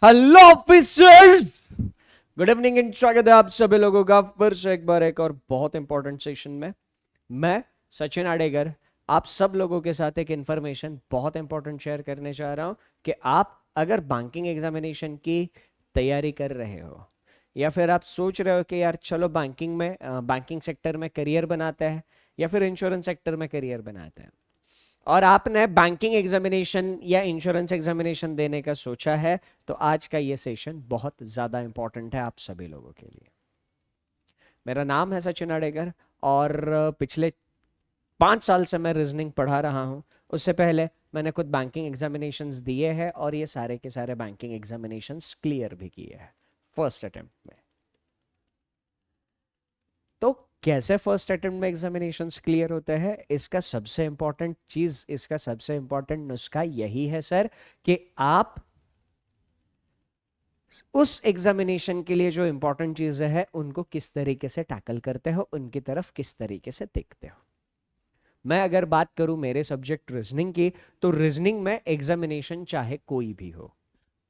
Hello officers, good evening and स्वागत है आप सभी लोगों का फिर से एक बार एक और बहुत इंपॉर्टेंट सेशन में। मैं सचिन आडेगर आप सब लोगों के साथ एक इंफॉर्मेशन बहुत इंपॉर्टेंट शेयर करने जा रहा हूं कि आप अगर बैंकिंग एग्जामिनेशन की तैयारी कर रहे हो या फिर आप सोच रहे हो कि यार चलो बैंकिंग सेक्टर में करियर बनाते हैं या फिर इंश्योरेंस सेक्टर में करियर बनाते हैं और आपने बैंकिंग एग्जामिनेशन या इंश्योरेंस एग्जामिनेशन देने का सोचा है, तो आज का ये सेशन बहुत ज़्यादा इंपॉर्टेंट है आप सभी लोगों के लिए। मेरा नाम है सचिन आडेकर और पिछले 5 साल से मैं रीजनिंग पढ़ा रहा हूँ। उससे पहले मैंने खुद बैंकिंग एग्जामिनेशंस दिए हैं और ये सारे के सारे बैंकिंग एग्जामिनेशंस क्लियर भी किए हैं फर्स्ट अटेम्प्ट में। तो कैसे फर्स्ट अटेम्प्ट में एग्जामिनेशंस क्लियर होते हैं, इसका सबसे इंपॉर्टेंट नुस्खा यही है सर कि आप उस एग्जामिनेशन के लिए जो इंपॉर्टेंट चीजें हैं उनको किस तरीके से टैकल करते हो, उनकी तरफ किस तरीके से देखते हो। मैं अगर बात करूं मेरे सब्जेक्ट रीजनिंग की, तो रीजनिंग में एग्जामिनेशन चाहे कोई भी हो,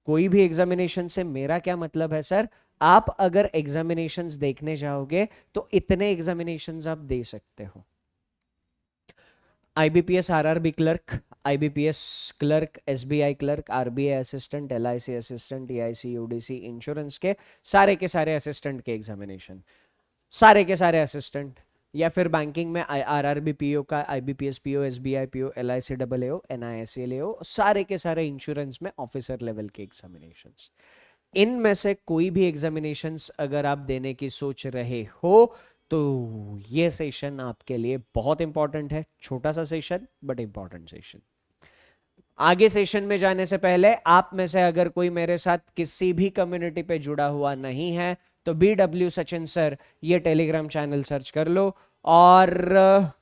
कोई भी एग्जामिनेशन से मेरा क्या मतलब है सर, आप अगर एग्जामिनेशंस देखने जाओगे तो इतने एग्जामिनेशंस आप दे सकते हो। IBPS RRB clerk, IBPS clerk, SBI clerk, RBI assistant, LIC assistant, EIC, UDC, insurance के सारे असिस्टेंट के एग्जामिनेशन, सारे के सारे असिस्टेंट, या फिर बैंकिंग में आरआरबी पीओ का, IBPS PO, SBI PO, LIC double AO, NISL AO, सारे के सारे इंश्योरेंस में ऑफिसर लेवल के एग्जामिनेशंस। इनमें से कोई भी एग्जामिनेशंस अगर आप देने की सोच रहे हो तो ये सेशन आपके लिए बहुत इंपॉर्टेंट है। छोटा सा सेशन बट इंपॉर्टेंट सेशन। आगे सेशन में जाने से पहले आप में से अगर कोई मेरे साथ किसी भी कम्युनिटी पे जुड़ा हुआ नहीं है तो BW सचिन सर ये टेलीग्राम चैनल सर्च कर लो और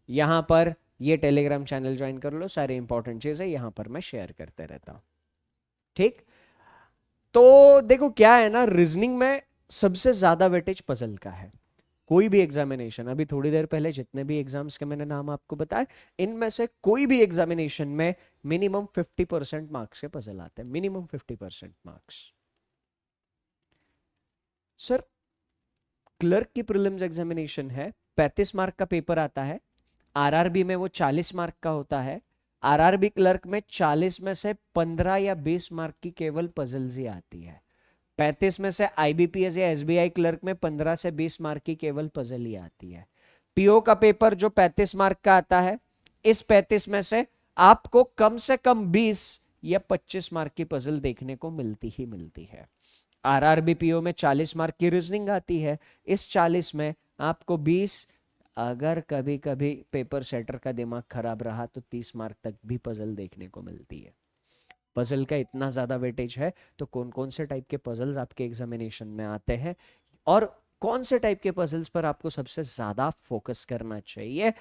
यहां पर ये टेलीग्राम चैनल ज्वाइन कर लो। सारी इंपॉर्टेंट चीजें यहां पर मैं शेयर करते रहता हूं। ठीक, तो देखो क्या है ना, रीजनिंग में सबसे ज्यादा वेटेज पजल का है। कोई भी एग्जामिनेशन, अभी थोड़ी देर पहले जितने भी एग्जाम्स के मैंने नाम आपको बताए, इनमें से कोई भी एग्जामिनेशन में मिनिमम 50% मार्क्स के पजल आते हैं, मिनिमम 50% मार्क्स। सर क्लर्क की प्रीलिम्स एग्जामिनेशन है, 35 मार्क का पेपर आता है। आरआरबी में वो 40 मार्क का होता है। आरआरबी क्लर्क में 40 में से 15 या 20 मार्क की केवल पजल्स ही आती है। 35 में से आईबीपीएस या एसबीआई क्लर्क में 15 से 20 मार्क की केवल पजल ही आती है। पीओ का पेपर जो 35 मार्क का आता है, इस 35 में से आपको कम से कम 20 या 25 मार्क की पजल देखने को मिलती ही मिलती है। आरआरबी पीओ में 40 मार्क की रीजनिंग आती है, इस 40 में आपको 20, अगर कभी कभी पेपर सेटर का दिमाग खराब रहा तो 30 मार्क तक भी पजल देखने को मिलती है। पजल का इतना ज्यादा वेटेज है, तो कौन कौन से टाइप के पजल्स आपके एग्जामिनेशन में आते हैं और कौन से टाइप के पजल्स पर आपको सबसे ज्यादा फोकस करना चाहिए,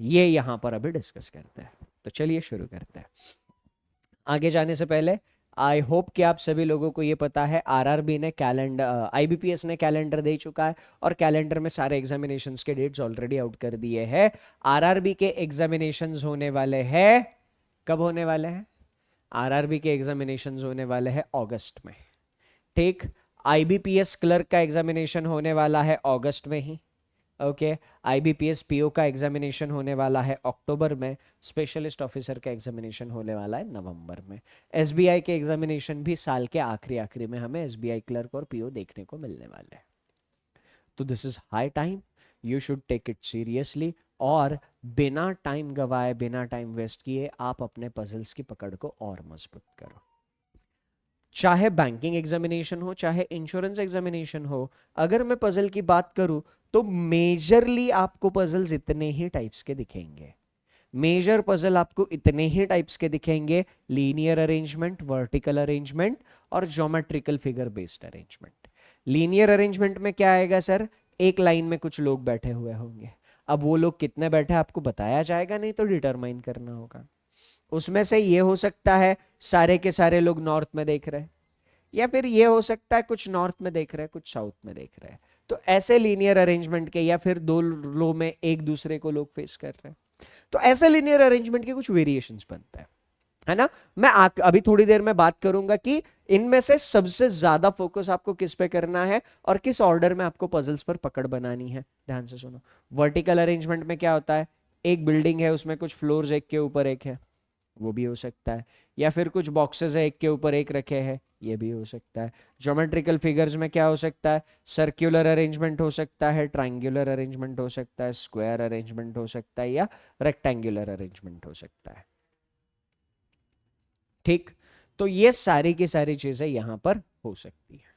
ये यहां पर अभी डिस्कस करते हैं। तो चलिए शुरू करते हैं। आगे जाने से पहले आई होप कि आप सभी लोगों को ये पता है, आरआरबी ने कैलेंडर, आईबीपीएस ने कैलेंडर दे चुका है और कैलेंडर में सारे एग्जामिनेशंस के डेट्स ऑलरेडी आउट कर दिए हैं। आरआरबी के एग्जामिनेशंस होने वाले हैं, कब होने वाले हैं? आरआरबी के एग्जामिनेशंस होने वाले हैं अगस्त में। ठीक, आईबीपीएस क्लर्क का एग्जामिनेशन होने वाला है अगस्त में ही। ओके, आईबीपीएस पीओ का एग्जामिनेशन होने वाला है अक्टूबर में। स्पेशलिस्ट ऑफिसर का एग्जामिनेशन होने वाला है नवंबर में। एसबीआई के एग्जामिनेशन भी साल के आखिरी आखिरी में हमें एसबीआई क्लर्क और पीओ देखने को मिलने वाले हैं। तो this is high time, you should take it seriously और बिना टाइम गवाए, बिना टाइम वेस्ट किए आप अपने पजल्स की पकड़ को और मजबूत करो। चाहे बैंकिंग एग्जामिनेशन हो, चाहे इंश्योरेंस एग्जामिनेशन हो, अगर मैं पजल की बात करूं तो मेजरली आपको पजल्स इतने ही टाइप्स के दिखेंगे। मेजर पजल आपको इतने ही टाइप्स के दिखेंगे, लीनियर अरेंजमेंट, वर्टिकल अरेंजमेंट और geometrical figure based arrangement. Linear arrangement में क्या आएगा सर, एक लाइन में कुछ लोग बैठे हुए होंगे, अब वो लोग कितने बैठे आपको बताया जाएगा नहीं, तो डिटरमाइन करना होगा। उसमें से ये हो सकता है सारे के सारे लोग नॉर्थ में देख रहे हैं, या फिर ये हो सकता है कुछ नॉर्थ में देख रहे हैं कुछ साउथ में देख रहे हैं। तो ऐसे लीनियर अरेंजमेंट के, या फिर दो रो में एक दूसरे को लोग फेस कर रहे हैं, तो ऐसे लीनियर अरेंजमेंट के कुछ वेरिएशंस बनते हैं। है ना। मैं अभी थोड़ी देर में बात करूंगा कि इनमें से सबसे ज्यादा फोकस आपको किस पे करना है और किस ऑर्डर में आपको पजल्स पर पकड़ बनानी है। ध्यान से सुनो। वर्टिकल अरेंजमेंट में क्या होता है, एक बिल्डिंग है उसमें कुछ फ्लोर्स एक के ऊपर एक है, वो भी हो सकता है, या फिर कुछ बॉक्सेस है एक के ऊपर एक रखे हैं, ये भी हो सकता है। ज्योमेट्रिकल फिगर्स में क्या हो सकता है, सर्कुलर अरेंजमेंट हो सकता है, ट्राइंगुलर अरेंजमेंट हो सकता है, स्क्वायर अरेंजमेंट हो सकता है, या रेक्टेंगुलर अरेंजमेंट हो सकता है। ठीक, तो ये सारी की सारी चीजें यहां पर हो सकती है।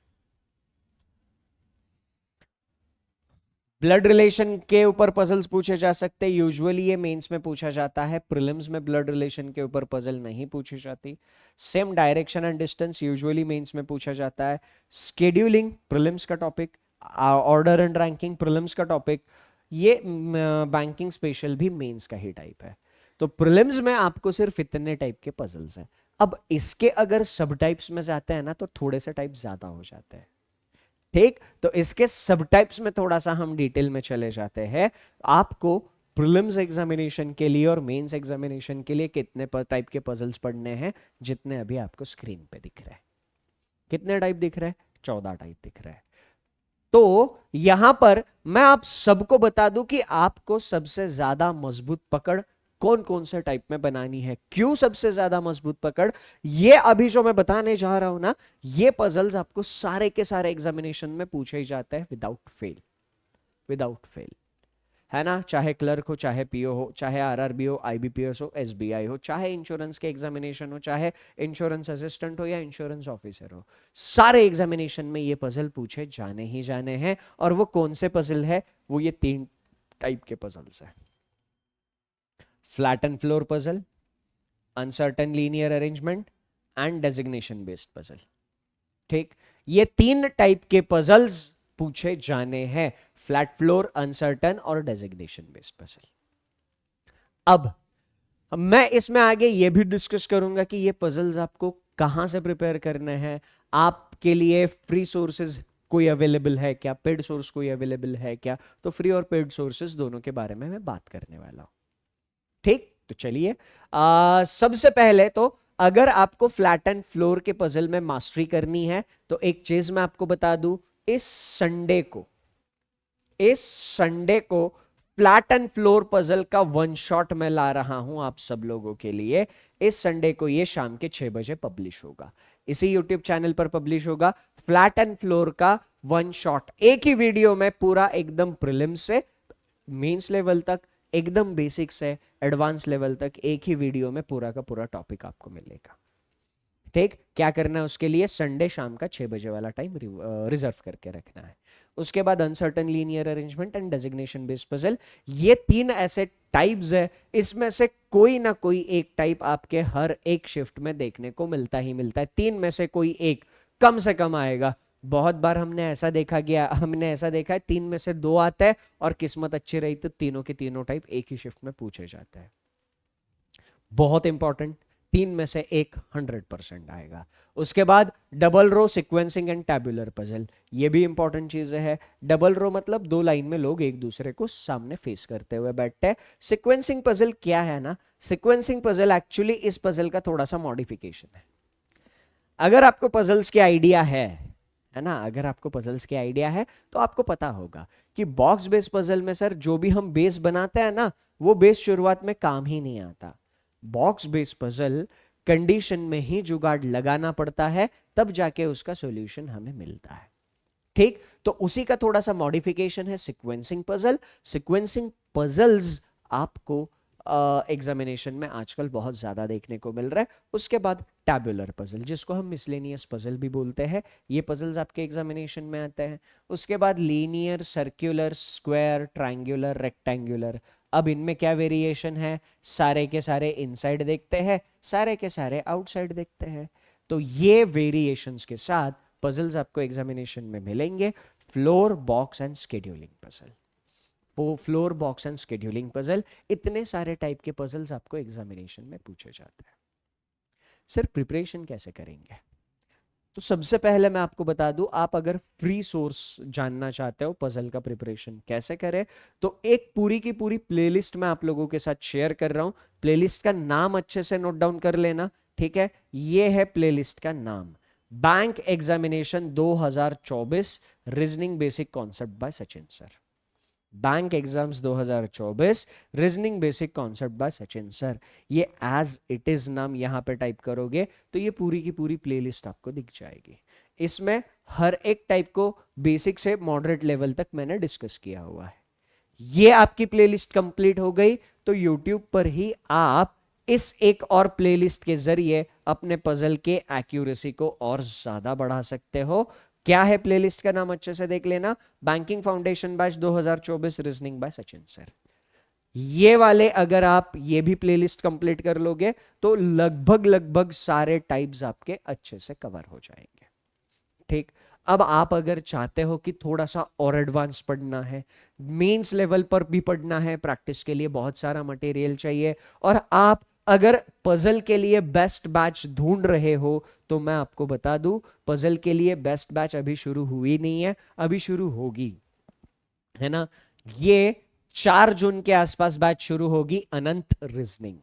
ब्लड रिलेशन के ऊपर पजल्स पूछे जा सकते हैं, यूजुअली ये मेंस में पूछा जाता है, प्रीलिम्स में ब्लड रिलेशन के ऊपर पजल नहीं पूछी जाती। Same direction and distance usually mains में पूछा जाता है। स्केड्यूलिंग प्रीलिम्स का topic, order and ranking prelims का टॉपिक, ये बैंकिंग स्पेशल भी मेंस का ही टाइप है। तो प्रीलिम्स में आपको सिर्फ इतने टाइप के पजल्स हैं। अब इसके अगर सब टाइप्स में जाते हैं ना तो थोड़े से टाइप ज्यादा हो जाते हैं। ठीक, तो इसके सब टाइप्स में थोड़ा सा हम डिटेल में चले जाते हैं। आपको प्रीलिम्स एग्जामिनेशन के लिए और मेंस एग्जामिनेशन के लिए कितने टाइप के पजल्स पढ़ने हैं, जितने अभी आपको स्क्रीन पे दिख रहे हैं। कितने टाइप दिख रहे हैं, 14 टाइप दिख रहे हैं। तो यहां पर मैं आप सबको बता दूं कि आपको सबसे ज्यादा मजबूत पकड़ कौन कौन से टाइप में बनानी है, क्यों सबसे ज्यादा मजबूत पकड़, ये अभी जो मैं बताने जा रहा हूं ना, ये पजल्स आपको सारे के सारे एग्जामिनेशन में पूछे ही जाते हैं विदाउट फेल। विदाउट फेल, है ना। चाहे क्लर्क हो, चाहे पीओ हो, चाहे आरआरबी हो, आईबीपीएस हो, एसबीआई हो, चाहे इंश्योरेंस के एग्जामिनेशन हो, चाहे इंश्योरेंस असिस्टेंट हो या इंश्योरेंस ऑफिसर हो, सारे एग्जामिनेशन में ये पजल पूछे जाने ही जाने हैं। और वो कौन से पजल है, वो ये 3 टाइप के पजल्स है। Flat and floor puzzle, uncertain linear arrangement and designation based puzzle. ठीक, ये 3 टाइप के पजल्स पूछे जाने हैं, फ्लैट फ्लोर, अनसर्टन और डेजिग्नेशन बेस्ड पजल। अब मैं इसमें आगे ये भी डिस्कस करूंगा कि ये पजल्स आपको कहां से प्रिपेयर करने हैं, आपके लिए फ्री सोर्सेज कोई अवेलेबल है क्या, पेड सोर्स कोई अवेलेबल है क्या। तो फ्री और पेड सोर्सेज दोनों के बारे में मैं बात करने वाला हूं। ठीक, तो चलिए सबसे पहले तो अगर आपको फ्लैट एंड फ्लोर के पजल में मास्टरी करनी है तो एक चीज मैं आपको बता दूं, इस संडे को फ्लैट एंड फ्लोर पजल का वन शॉट मैं ला रहा हूं आप सब लोगों के लिए। इस संडे को ये शाम के 6 बजे पब्लिश होगा, इसी यूट्यूब चैनल पर पब्लिश होगा। फ्लैट एंड फ्लोर का वन शॉट, एक ही वीडियो में पूरा, एकदम प्रीलिम्स से मेंस लेवल तक, एकदम बेसिक से एडवांस लेवल तक, एक ही वीडियो में पूरा का पूरा टॉपिक आपको मिलेगा। ठीक, क्या करना है उसके लिए, संडे शाम का 6 बजे वाला टाइम रिजर्व करके रखना है। उसके बाद uncertain linear arrangement and designation based puzzle, ये 3 ऐसे टाइप्स है, इसमें से कोई ना कोई एक टाइप आपके हर एक शिफ्ट में देखने को मिलता ही मिलता है। 3 में से कोई एक कम से कम आएगा। बहुत बार हमने ऐसा देखा है 3 में से 2 आता है, और किस्मत अच्छी रही तो तीनों के तीनों टाइप एक ही शिफ्ट में पूछे जाते हैं। बहुत इंपॉर्टेंट, 3 में से एक 100% आएगा। उसके बाद double row sequencing and tabular puzzle, ये भी इंपॉर्टेंट चीज है। डबल रो मतलब 2 लाइन में लोग एक दूसरे को सामने फेस करते हुए बैठते हैं। सिक्वेंसिंग पजल क्या है ना, सिक्वेंसिंग पजल एक्चुअली इस पजल का थोड़ा सा मॉडिफिकेशन है। अगर आपको पजल्स की आइडिया है ना, अगर आपको पजल्स की आइडिया है तो आपको पता होगा कि बॉक्स बेस पजल में सर जो भी हम बेस बनाते हैं ना, वो बेस शुरुआत में काम ही नहीं आता। बॉक्स बेस पजल कंडीशन में ही जुगाड़ लगाना पड़ता है, तब जाके उसका सॉल्यूशन हमें मिलता है। ठीक, तो उसी का थोड़ा सा मॉडिफिकेशन है सिक्वेंसिंग पजल। सिक्वेंसिंग पजल्स आपको एग्जामिनेशन में आजकल बहुत ज्यादा देखने को मिल रहा है। उसके बाद टैबुलर पजल, जिसको हम मिसलेनियस पजल भी बोलते हैं, ये पजल्स आपके एग्जामिनेशन में आते हैं। उसके बाद linear, circular, square, triangular, rectangular. अब इनमें क्या वेरिएशन है, सारे के सारे इनसाइड देखते हैं, सारे के सारे आउटसाइड देखते हैं। तो ये वेरिएशंस के साथ पजल्स आपको एग्जामिनेशन में मिलेंगे। Floor, box and scheduling puzzle, वो floor, box and scheduling puzzle, इतने सारे टाइप के पजल्स आपको एग्जामिनेशन में पूछे जाते हैं। सर प्रिपरेशन कैसे करेंगे, तो सबसे पहले मैं आपको बता दूं, आप अगर फ्री सोर्स जानना चाहते हो पजल का प्रिपरेशन कैसे करें, तो एक पूरी की पूरी प्लेलिस्ट मैं आप लोगों के साथ शेयर कर रहा हूं। प्लेलिस्ट का नाम अच्छे से नोट डाउन कर लेना, ठीक है। ये है प्लेलिस्ट का नाम, bank examination 2024 reasoning basic concept bye Sachin sir. Bank exams 2024 reasoning basic concept bye Sachin sir. ये एज इट इज नाम यहां पे टाइप करोगे तो ये पूरी की पूरी प्लेलिस्ट आपको दिख जाएगी। इसमें हर एक टाइप को बेसिक से मॉडरेट लेवल तक मैंने डिस्कस किया हुआ है। ये आपकी प्लेलिस्ट कंप्लीट हो गई तो यूट्यूब पर ही आप इस एक और प्लेलिस्ट के जरिए अपने पजल के एक्यूरेसी को और ज्यादा बढ़ा सकते हो। क्या है प्लेलिस्ट का नाम, अच्छे से देख लेना, banking foundation batch 2024 reasoning bye Sachin sir. ये वाले अगर आप ये भी प्लेलिस्ट कंप्लीट कर लोगे तो लगभग लगभग सारे टाइप्स आपके अच्छे से कवर हो जाएंगे, ठीक। अब आप अगर चाहते हो कि थोड़ा सा और एडवांस पढ़ना है, मेंस लेवल पर भी पढ़ना है, प्रैक्टिस के लिए बहुत सारा मटेरियल चाहिए, और आप अगर पजल के लिए बेस्ट बैच ढूंढ रहे हो, तो मैं आपको बता दूं पजल के लिए बेस्ट बैच अभी शुरू हुई नहीं है, अभी शुरू होगी, है ना। ये 4 जून के आसपास बैच शुरू होगी, अनंत रीजनिंग।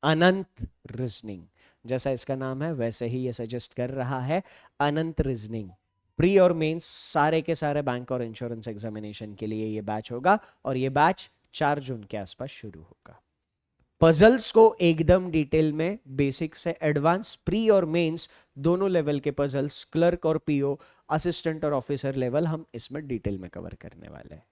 अनंत रीजनिंग जैसा इसका नाम है वैसे ही ये सजेस्ट कर रहा है, अनंत रीजनिंग। प्री और मेंस सारे के सारे बैंक और इंश्योरेंस एग्जामिनेशन के लिए ये बैच होगा, और ये बैच 4 जून के आसपास शुरू होगा। पजल्स को एकदम डिटेल में बेसिक से एडवांस, प्री और मेंस दोनों लेवल के पजल्स, क्लर्क और पीओ, असिस्टेंट और ऑफिसर लेवल, हम इसमें डिटेल में कवर करने वाले हैं।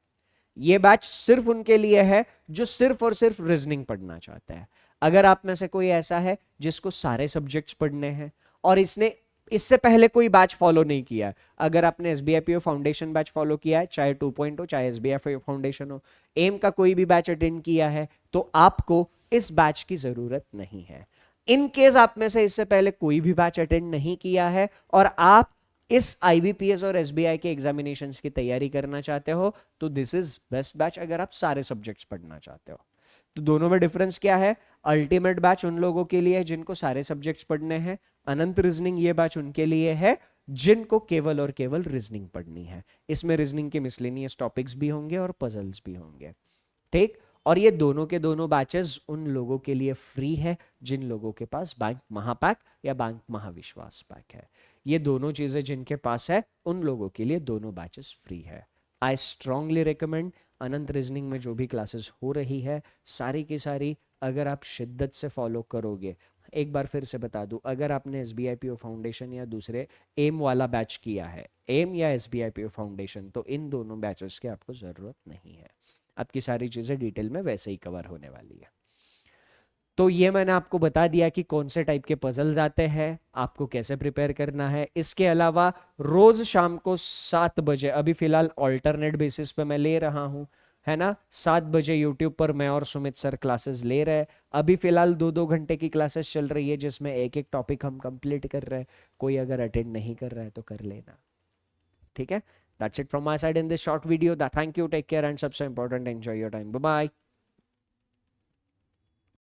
ये बैच सिर्फ उनके लिए है जो सिर्फ और सिर्फ रीजनिंग पढ़ना चाहते हैं। अगर आप में से कोई ऐसा है जिसको सारे सब्जेक्ट्स पढ़ने हैं और इसने इससे पहले कोई बैच फॉलो नहीं किया, अगर आपने SBI PO foundation batch follow किया है, चाहे 2.0 चाहे एसबीआई फाउंडेशन हो, एम का कोई भी बैच अटेंड किया है, तो आपको इस बैच की जरूरत नहीं है। इन केस आप में से इससे पहले कोई भी बैच अटेंड नहीं किया है और आप इस आईबीपीएस और एसबीआई के एग्जामिनेशंस की तैयारी करना चाहते हो, तो दिस इज बेस्ट बैच अगर आप सारे सब्जेक्ट्स पढ़ना चाहते हो। तो दोनों में डिफरेंस क्या है, अल्टीमेट बैच उन लोगों के लिए है जिनको सारे सब्जेक्ट्स पढ़ने हैं, अनंत रीजनिंग ये बैच उनके लिए है जिनको केवल और केवल रीजनिंग पढ़नी है। इसमें रीजनिंग के मिसलेनियस टॉपिक्स भी होंगे और पजल्स भी होंगे, ठीक। और ये दोनों के दोनों बैचेस उन लोगों के लिए फ्री है जिन लोगों के पास बैंक महापैक या बैंक महाविश्वास पैक है। ये दोनों चीजें जिनके पास है उन लोगों के लिए दोनों बैचेस फ्री है। I strongly recommend, Anant reasoning में जो भी क्लासेस हो रही है सारी की सारी अगर आप शिद्दत से फॉलो करोगे, एक बार फिर से बता दूं, अगर आपने एसबीआई पीओ फाउंडेशन या दूसरे एम वाला बैच किया है, एम या एसबीआई पीओ फाउंडेशन, तो इन दोनों बैचेस की आपको जरूरत नहीं है। आपकी सारी चीजें डिटेल में वैसे ही कवर होने वाली है। तो ये मैंने आपको बता दिया कि कौन से टाइप के पजल्स आते हैं, आपको कैसे प्रिपेयर करना है। इसके अलावा रोज शाम को 7 बजे, अभी फिलहाल ऑल्टरनेट बेसिस पे मैं ले रहा हूं, है ना, 7 बजे यूट्यूब पर मैं और सुमित सर क्लासेस ले रहे हैं। अभी फिलहाल 2-2 घंटे की क्लासेस चल रही है जिसमें एक एक टॉपिक हम कंप्लीट कर रहे हैं। कोई अगर अटेंड नहीं कर रहा है तो कर लेना, ठीक है। That's it from my side in this short video. Thank you, take care, and सबसे important, enjoy your time. Bye bye.